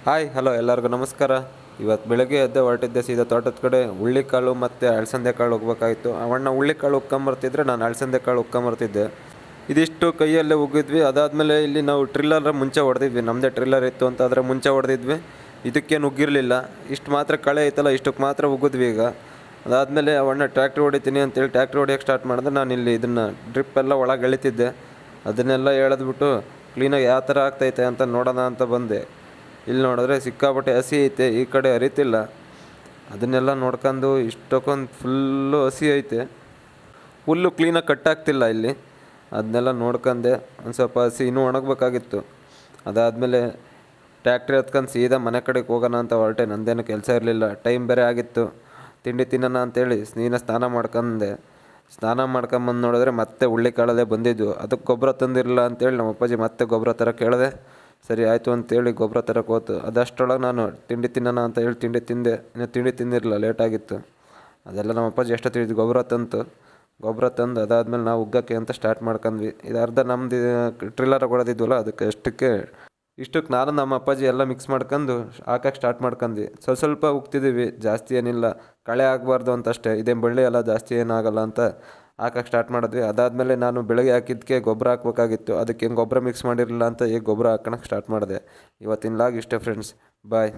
Hi hello ಎಲ್ಲರಿಗೂ ನಮಸ್ಕಾರ. ಇವತ್ತು ಬೆಳಗ್ಗೆ ಎದ್ದೆ ಹೊರಟಿದ್ದೆ ಸೀದಾ ತೋಟದ ಕಡೆ. ಹುಳ್ಳಿಕಾಳು ಮತ್ತು ಅಳಸಂದೆ ಕಾಳು ಹೋಗ್ಬೇಕಾಗಿತ್ತು. ಅವಣ್ಣ ಹುಳ್ಳಿಕಾಳು ಉಕ್ಕೊಂಬರ್ತಿದ್ರೆ ನಾನು ಅಳಸಂದೆ ಕಾಳು ಉಕ್ಕೊಂಬರ್ತಿದ್ದೆ. ಇದಿಷ್ಟು ಕೈಯಲ್ಲೇ ಉಗಿದ್ವಿ. ಅದಾದಮೇಲೆ ಇಲ್ಲಿ ನಾವು ಟ್ರಿಲ್ಲರ್ ಮುಂಚೆ ಹೊಡೆದಿದ್ವಿ, ನಮ್ಮದೇ ಟ್ರಿಲ್ಲರ್ ಇತ್ತು ಅಂತ ಆದರೆ ಮುಂಚೆ ಹೊಡೆದಿದ್ವಿ. ಇದಕ್ಕೇನು ಉಗ್ಗಿರಲಿಲ್ಲ, ಇಷ್ಟು ಮಾತ್ರ ಕಳೆ ಐತಲ್ಲ ಇಷ್ಟಕ್ಕೆ ಮಾತ್ರ ಉಗಿದ್ವಿ. ಈಗ ಅದಾದಮೇಲೆ ಅವಣ್ಣ ಟ್ರ್ಯಾಕ್ಟ್ರ್ ಹೊಡಿತೀನಿ ಅಂತೇಳಿ ಟ್ರ್ಯಾಕ್ಟ್ರ್ ಹೊಡಿಯೋಕ್ಕೆ ಸ್ಟಾರ್ಟ್ ಮಾಡಿದ್ರೆ ನಾನು ಇಲ್ಲಿ ಇದನ್ನು ಡ್ರಿಪ್ ಎಲ್ಲ ಒಳಗೆ ಎಳಿತಿದ್ದೆ. ಅದನ್ನೆಲ್ಲ ಎಳೆದ್ಬಿಟ್ಟು ಕ್ಲೀನಾಗಿ ಯಾವ ಥರ ಆಗ್ತೈತೆ ಅಂತ ನೋಡೋಣ ಅಂತ ಬಂದೆ. ಇಲ್ಲಿ ನೋಡಿದ್ರೆ ಸಿಕ್ಕಾಪಟ್ಟೆ ಹಸಿ ಐತೆ, ಈ ಕಡೆ ಹರಿತಿಲ್ಲ. ಅದನ್ನೆಲ್ಲ ನೋಡ್ಕೊಂಡು ಇಷ್ಟಕ್ಕೊಂದು ಫುಲ್ಲು ಹಸಿ ಐತೆ, ಹುಲ್ಲು ಕ್ಲೀನಾಗಿ ಕಟ್ಟಾಗ್ತಿಲ್ಲ ಇಲ್ಲಿ. ಅದನ್ನೆಲ್ಲ ನೋಡ್ಕೊಂಡೆ. ಒಂದು ಸ್ವಲ್ಪ ಹಸಿ ಇನ್ನೂ ಒಣಗಬೇಕಾಗಿತ್ತು. ಅದಾದಮೇಲೆ ಟ್ಯಾಕ್ಟ್ರಿ ಹತ್ಕೊಂಡು ಸೀದಾ ಮನೆ ಕಡೆಗೆ ಹೋಗೋಣ ಅಂತ ಹೊರಟೆ. ನಂದೇನು ಕೆಲಸ ಇರಲಿಲ್ಲ, ಟೈಮ್ ಬೇರೆ ಆಗಿತ್ತು. ತಿಂಡಿ ತಿನ್ನೋಣ ಅಂತೇಳಿ ಸ್ನಾನ ಮಾಡ್ಕೊಂಡೆ. ಸ್ನಾನ ಮಾಡ್ಕೊಂಬಂದು ನೋಡಿದ್ರೆ ಮತ್ತೆ ಹುಳ್ಳಿಕಾಳಲ್ಲೇ ಬಂದಿದ್ದು. ಅದಕ್ಕೆ ಗೊಬ್ಬರ ತಂದಿರಲಿಲ್ಲ ಅಂತೇಳಿ ನಮ್ಮ ಅಪ್ಪಾಜಿ ಮತ್ತೆ ಗೊಬ್ಬರ ಥರ ಕೇಳಿದೆ. ಸರಿ ಆಯಿತು ಅಂತೇಳಿ ಗೊಬ್ಬರ ತರಕ್ಕೆ ಹೋತು. ಅದಷ್ಟರೊಳಗೆ ನಾನು ತಿಂಡಿ ತಿನ್ನೋಣ ಅಂತ ಹೇಳಿ ತಿಂಡಿ ತಿಂದೆ. ಇನ್ನು ತಿಂಡಿ ತಿಂದಿರಲಿಲ್ಲ, ಲೇಟಾಗಿತ್ತು. ಅದೆಲ್ಲ ನಮ್ಮ ಅಪ್ಪಾಜಿ ಎಷ್ಟು ತಿಳಿದು ಗೊಬ್ಬರ ತಂದು ಅದಾದಮೇಲೆ ನಾವು ಉಗ್ಗಕ್ಕೆ ಅಂತ ಸ್ಟಾರ್ಟ್ ಮಾಡ್ಕೊಂಡ್ವಿ. ಇದು ಅರ್ಧ ನಮ್ಮದು ಟ್ರಿಲ್ಲರ್ ಹೊಡೆದಿದ್ವಲ್ಲ, ಅದಕ್ಕೆ ಇಷ್ಟಕ್ಕೆ ನಾನು ನಮ್ಮ ಅಪ್ಪಾಜಿ ಎಲ್ಲ ಮಿಕ್ಸ್ ಮಾಡ್ಕೊಂಡು ಹಾಕಕ್ಕೆ ಸ್ಟಾರ್ಟ್ ಮಾಡ್ಕೊಂಡ್ವಿ. ಸ್ವಲ್ಪ ಉಗ್ತಿದ್ದೀವಿ, ಜಾಸ್ತಿ ಏನಿಲ್ಲ, ಕಳೆ ಆಗಬಾರ್ದು ಅಂತಷ್ಟೇ. ಇದೇನು ಬಳ್ಳಿ ಎಲ್ಲ ಜಾಸ್ತಿ ಏನಾಗಲ್ಲ ಅಂತ ಹಾಕಕ್ಕೆ ಸ್ಟಾರ್ಟ್ ಮಾಡಿದ್ವಿ. ಅದಾದಮೇಲೆ ನಾನು ಬೆಳಗ್ಗೆ ಹಾಕಿದ್ದಕ್ಕೆ ಗೊಬ್ಬರ ಹಾಕ್ಬೇಕಾಗಿತ್ತು. ಅದಕ್ಕೆ ಗೊಬ್ಬರ ಮಿಕ್ಸ್ ಮಾಡಿರಲಿಲ್ಲ ಅಂತ ಈಗ ಗೊಬ್ಬರ ಹಾಕೋಣಕ್ಕೆ ಸ್ಟಾರ್ಟ್ ಮಾಡಿದೆ. ಇವತ್ತಿನ ಲಾಗ್ ಇಷ್ಟೇ ಫ್ರೆಂಡ್ಸ್, ಬಾಯ್.